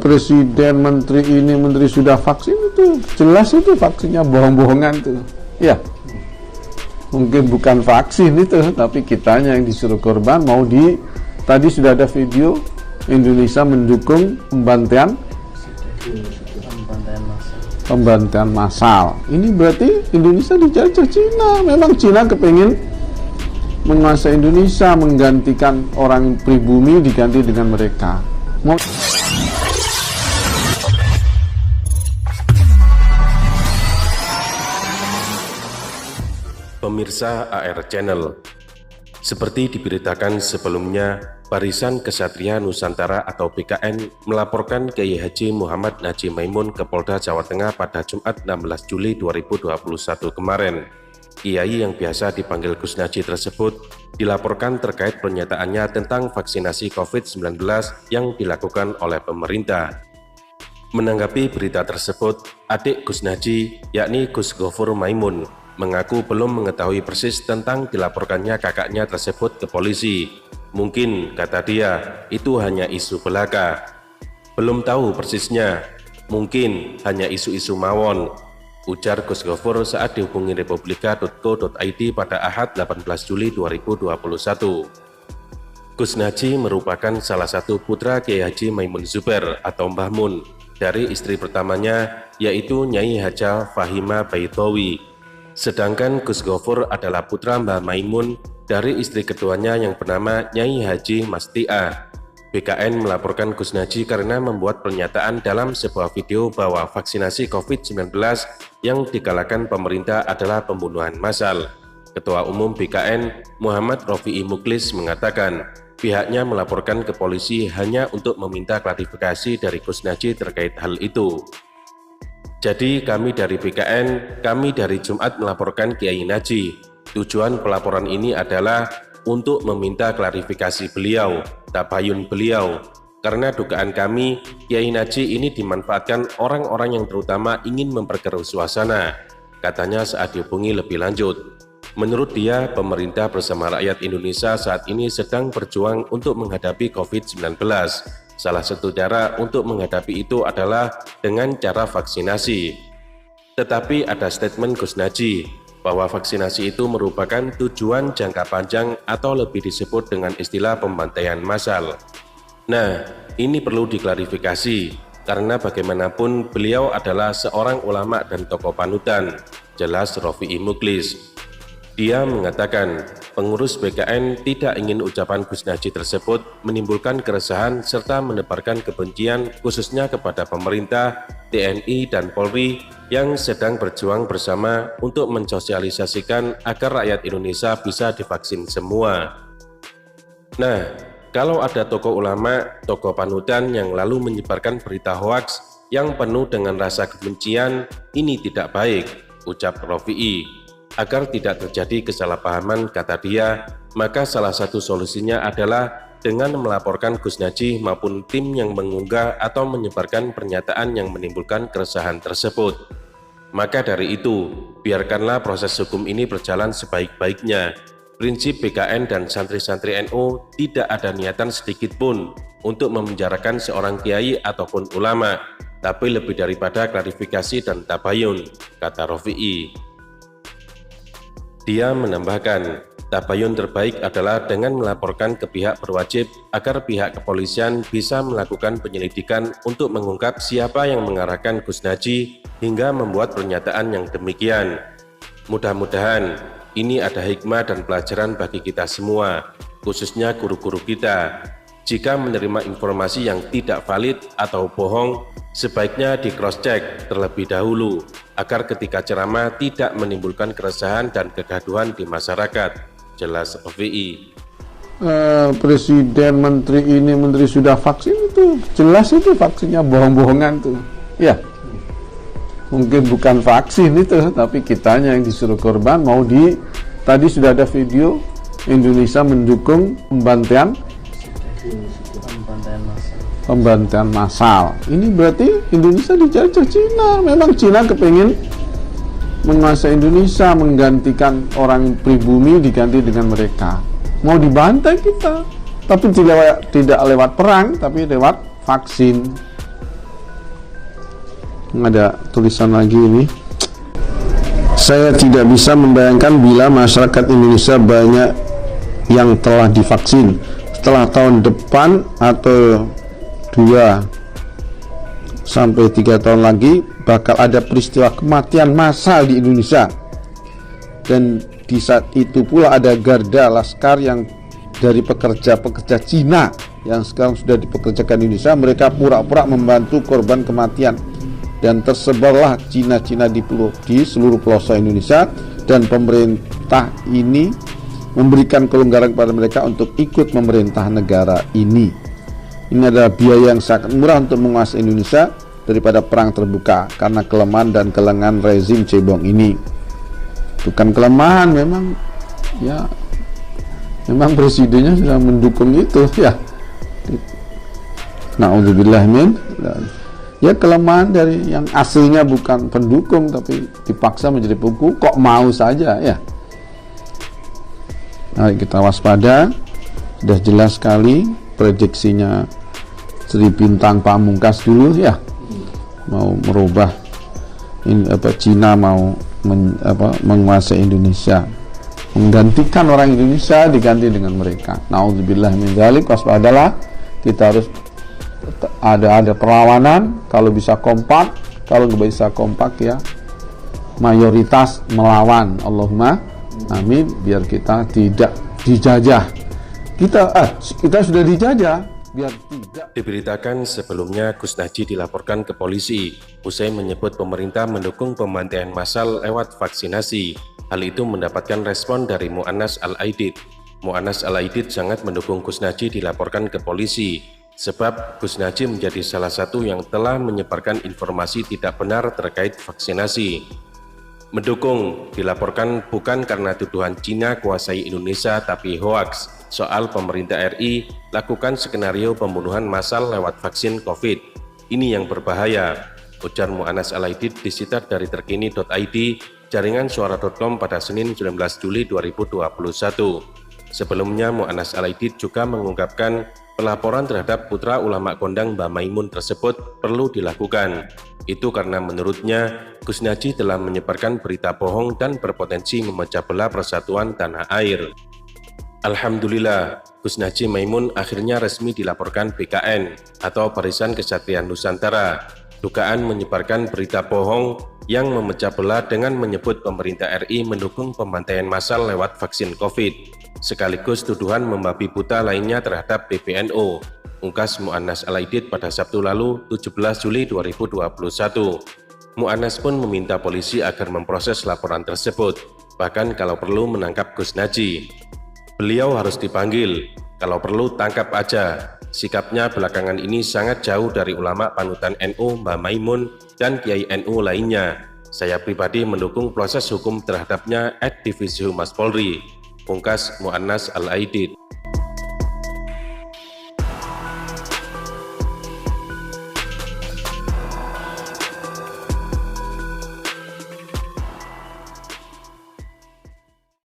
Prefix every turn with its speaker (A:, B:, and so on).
A: Presiden, menteri ini, menteri sudah vaksin, itu jelas itu vaksinnya bohong-bohongan tuh. Ya, mungkin bukan vaksin itu, tapi kitanya yang disuruh korban. Tadi sudah ada video Indonesia mendukung pembantaian massal. Ini berarti Indonesia dijajah Cina. Memang Cina kepingin menguasai Indonesia, menggantikan orang pribumi diganti dengan mereka.
B: Pemirsa AR Channel, seperti diberitakan sebelumnya, Barisan Ksatria Nusantara atau BKN melaporkan Kiai Haji Muhammad Najih Maimun ke Polda Jawa Tengah pada Jumat 16 Juli 2021 kemarin. Kiai yang biasa dipanggil Gus Najih tersebut dilaporkan terkait pernyataannya tentang vaksinasi COVID-19 yang dilakukan oleh pemerintah. Menanggapi berita tersebut, adik Gus Najih, yakni Gus Gofur Maimun, mengaku belum mengetahui persis tentang dilaporkannya kakaknya tersebut ke polisi. Mungkin, kata dia, itu hanya isu belaka. Belum tahu persisnya, mungkin hanya isu-isu mawon, ujar Gus Gofur saat dihubungi republika.co.id pada Ahad 18 Juli 2021. Gus Najih merupakan salah satu putra Kiai Haji Maimun Zubair atau Mbah Mun dari istri pertamanya, yaitu Nyai Haja Fahima Baitowi. Sedangkan Gus Gofur adalah putra Mbah Maimun dari istri keduanya yang bernama Nyai Haji Mastia. BKN melaporkan Gus Najih karena membuat pernyataan dalam sebuah video bahwa vaksinasi COVID-19 yang digalakan pemerintah adalah pembunuhan massal. Ketua Umum BKN Muhammad Rofi'i Muklis mengatakan pihaknya melaporkan ke polisi hanya untuk meminta klarifikasi dari Gus Najih terkait hal itu. Jadi kami dari BKN, kami dari Jumat melaporkan Kiai Najih. Tujuan pelaporan ini adalah untuk meminta klarifikasi beliau, tabayun beliau. Karena dugaan kami, Kiai Najih ini dimanfaatkan orang-orang yang terutama ingin memperkeruh suasana. Katanya saat dihubungi lebih lanjut. Menurut dia, pemerintah bersama rakyat Indonesia saat ini sedang berjuang untuk menghadapi COVID-19. Salah satu cara untuk menghadapi itu adalah dengan cara vaksinasi. Tetapi ada statement Gus Najih bahwa vaksinasi itu merupakan tujuan jangka panjang atau lebih disebut dengan istilah pembantaian massal. Nah, ini perlu diklarifikasi karena bagaimanapun beliau adalah seorang ulama dan tokoh panutan, jelas Rofi'i Muklis. Dia mengatakan pengurus BKN tidak ingin ucapan Gus Najih tersebut menimbulkan keresahan serta menebarkan kebencian khususnya kepada pemerintah, TNI, dan Polri yang sedang berjuang bersama untuk mensosialisasikan agar rakyat Indonesia bisa divaksin semua. Nah, kalau ada tokoh ulama, tokoh panutan yang lalu menyebarkan berita hoaks yang penuh dengan rasa kebencian, ini tidak baik, ucap Rofi'i. Agar tidak terjadi kesalahpahaman, kata dia, maka salah satu solusinya adalah dengan melaporkan Gus Najih maupun tim yang mengunggah atau menyebarkan pernyataan yang menimbulkan keresahan tersebut. Maka dari itu, biarkanlah proses hukum ini berjalan sebaik-baiknya. Prinsip BKN dan santri-santri NU tidak ada niatan sedikit pun untuk memenjarakan seorang kiai ataupun ulama, tapi lebih daripada klarifikasi dan tabayun, kata Rofi'i. Dia menambahkan, tabayun terbaik adalah dengan melaporkan ke pihak berwajib agar pihak kepolisian bisa melakukan penyelidikan untuk mengungkap siapa yang mengarahkan Gus Najih hingga membuat pernyataan yang demikian. Mudah-mudahan ini ada hikmah dan pelajaran bagi kita semua, khususnya guru-guru kita. Jika menerima informasi yang tidak valid atau bohong, sebaiknya di cross-check terlebih dahulu, agar ketika ceramah tidak menimbulkan keresahan dan kegaduhan di masyarakat, jelas Rofi'i.
A: Presiden, menteri ini, menteri sudah vaksin, itu jelas itu vaksinnya bohong-bohongan tuh. Ya, mungkin bukan vaksin itu, tapi kitanya yang disuruh korban. Tadi sudah ada video Indonesia mendukung pembantaian massal. Ini berarti Indonesia dijajah Cina. Memang Cina kepingin menguasai Indonesia, menggantikan orang pribumi diganti dengan mereka. Mau dibantai kita, tapi tidak lewat perang, tapi lewat vaksin. Ada tulisan lagi ini. Saya tidak bisa membayangkan bila masyarakat Indonesia banyak yang telah divaksin. Setelah tahun depan atau 2 sampai 3 tahun lagi bakal ada peristiwa kematian massal di Indonesia. Dan di saat itu pula ada garda laskar yang dari pekerja-pekerja Cina yang sekarang sudah dipekerjakan di Indonesia. Mereka pura-pura membantu korban kematian, dan tersebarlah Cina-Cina di seluruh pelosok Indonesia, dan pemerintah ini memberikan kelonggaran kepada mereka untuk ikut memerintah negara ini. Ini adalah biaya yang sangat murah untuk menguasai Indonesia daripada perang terbuka karena kelemahan dan kelengahan rezim cebong ini. Bukan kelemahan, memang ya, memang presidennya sudah mendukung itu ya. Na'udzubillah min. Ya, kelemahan dari yang aslinya bukan pendukung tapi dipaksa menjadi pendukung, kok mau saja ya. Mari kita waspada. Sudah jelas sekali prediksinya Sri Bintang Pamungkas dulu ya, mau merubah Cina mau menguasai Indonesia, menggantikan orang Indonesia diganti dengan mereka. Na'udzubillah min dzalik. Waspadalah, kita harus ada perlawanan. Kalau bisa kompak, kalau nggak bisa kompak ya mayoritas melawan. Allahumma amin, biar kita tidak dijajah. Kita sudah dijajah, biar tidak.
B: Diberitakan sebelumnya Gus Najih dilaporkan ke polisi usai menyebut pemerintah mendukung pembantaian massal lewat vaksinasi. Hal itu mendapatkan respon dari Mu'annas Al-Aidid. Mu'annas Al-Aidid sangat mendukung Gus Najih dilaporkan ke polisi, sebab Gus Najih menjadi salah satu yang telah menyebarkan informasi tidak benar terkait vaksinasi. Mendukung dilaporkan bukan karena tuduhan Cina kuasai Indonesia, tapi hoaks soal pemerintah RI lakukan skenario pembunuhan massal lewat vaksin COVID. Ini yang berbahaya, ujar Mu'annas Al-Aidid disitar dari terkini.id, jaringan suara.com pada Senin 19 Juli 2021. Sebelumnya Mu'annas Al-Aidid juga mengungkapkan pelaporan terhadap putra ulama kondang Mbah Maimun tersebut perlu dilakukan. Itu karena menurutnya Gus Najih telah menyebarkan berita bohong dan berpotensi memecah belah persatuan tanah air. Alhamdulillah, Gus Najih Maimun akhirnya resmi dilaporkan BKN atau Barisan Kesatria Nusantara. Dugaan menyebarkan berita bohong yang memecah belah dengan menyebut pemerintah RI mendukung pembantaian massal lewat vaksin COVID, sekaligus tuduhan membabi buta lainnya terhadap PBNU, ungkas Mu'annas Al-Aidid pada Sabtu lalu 17 Juli 2021. Mu'annas pun meminta polisi agar memproses laporan tersebut, bahkan kalau perlu menangkap Gus Najih. Beliau harus dipanggil, kalau perlu tangkap aja. Sikapnya belakangan ini sangat jauh dari ulama panutan NU Mbah Maimun dan Kiai NU lainnya. Saya pribadi mendukung proses hukum terhadapnya @Divisi Humas Polri, ungkas Mu'annas Al-Aidid.